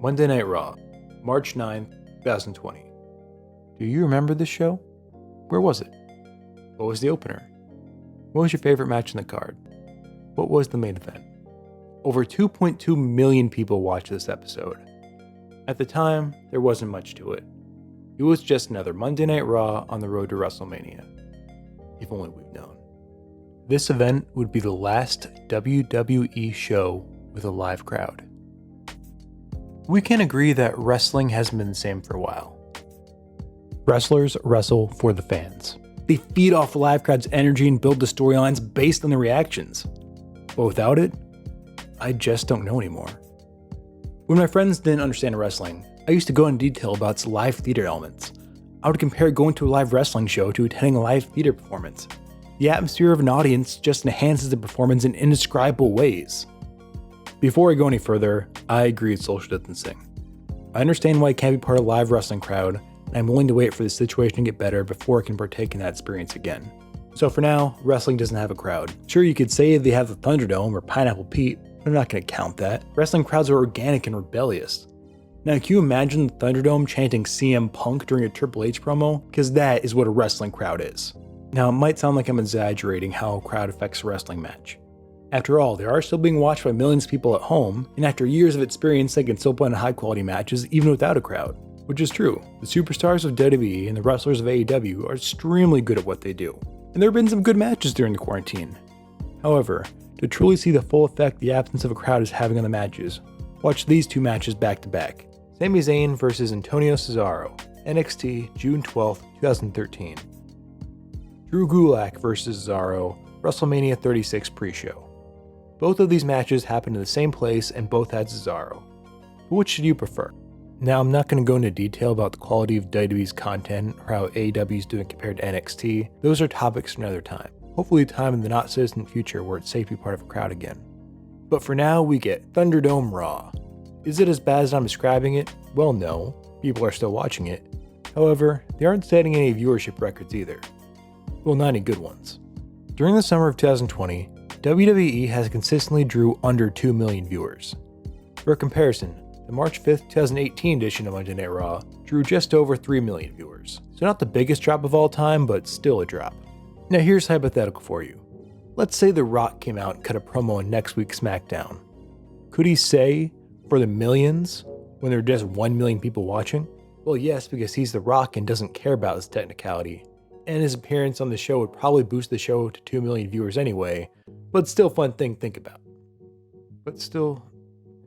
Monday Night Raw, March 9th, 2020. Do you remember this show? Where was it? What was the opener? What was your favorite match in the card? What was the main event? Over 2.2 million people watched this episode. At the time, there wasn't much to it. It was just another Monday Night Raw on the road to WrestleMania. If only we'd known. This event would be the last WWE show with a live crowd. We can agree that wrestling hasn't been the same for a while. Wrestlers wrestle for the fans. They feed off the live crowd's energy and build the storylines based on the reactions. But without it, I just don't know anymore. When my friends didn't understand wrestling, I used to go into detail about its live theater elements. I would compare going to a live wrestling show to attending a live theater performance. The atmosphere of an audience just enhances the performance in indescribable ways. Before I go any further, I agree with social distancing. I understand why I can't be part of a live wrestling crowd, and I'm willing to wait for the situation to get better before I can partake in that experience again. So for now, wrestling doesn't have a crowd. Sure, you could say they have the Thunderdome or Pineapple Pete, but I'm not going to count that. Wrestling crowds are organic and rebellious. Now, can you imagine the Thunderdome chanting CM Punk during a Triple H promo? Because that is what a wrestling crowd is. Now, it might sound like I'm exaggerating how a crowd affects a wrestling match. After all, they are still being watched by millions of people at home, and after years of experience, they can still put on high-quality matches even without a crowd. Which is true. The superstars of WWE and the wrestlers of AEW are extremely good at what they do. And there have been some good matches during the quarantine. However, to truly see the full effect the absence of a crowd is having on the matches, watch these two matches back to back. Sami Zayn vs Antonio Cesaro, NXT, June 12, 2013. Drew Gulak vs Cesaro, WrestleMania 36 pre-show. Both of these matches happened in the same place and both had Cesaro. But which should you prefer? Now, I'm not going to go into detail about the quality of WWE's content or how AEW is doing compared to NXT. Those are topics for another time. Hopefully a time in the not-so-distant future where it's safe to be part of a crowd again. But for now, we get Thunderdome Raw. Is it as bad as I'm describing it? Well, no. People are still watching it. However, they aren't setting any viewership records either. Well, not any good ones. During the summer of 2020, WWE has consistently drew under 2 million viewers. For comparison, the March 5th, 2018 edition of Monday Night Raw drew just over 3 million viewers. So not the biggest drop of all time, but still a drop. Now here's a hypothetical for you. Let's say The Rock came out and cut a promo on next week's SmackDown. Could he say, for the millions, when there are just 1 million people watching? Well, yes, because he's The Rock and doesn't care about his technicality. And his appearance on the show would probably boost the show to 2 million viewers anyway, but still fun thing to think about. But still,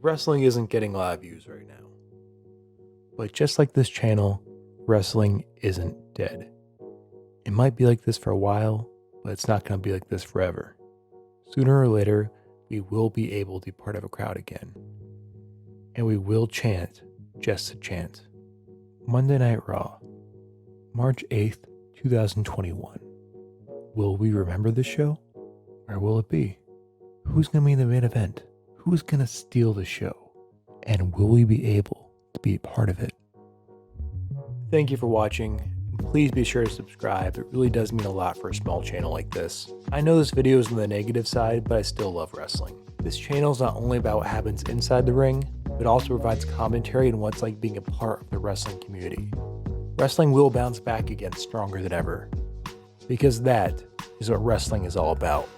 wrestling isn't getting a lot of views right now. But just like this channel, wrestling isn't dead. It might be like this for a while, but it's not going to be like this forever. Sooner or later, we will be able to be part of a crowd again. And we will chant just to chant. Monday Night Raw, March 8th, 2021. Will we remember this show? Where will it be? Who's going to be in the main event? Who's going to steal the show? And will we be able to be a part of it? Thank you for watching. Please be sure to subscribe. It really does mean a lot for a small channel like this. I know this video is on the negative side, but I still love wrestling. This channel is not only about what happens inside the ring, but also provides commentary on what it's like being a part of the wrestling community. Wrestling will bounce back again stronger than ever. Because that is what wrestling is all about.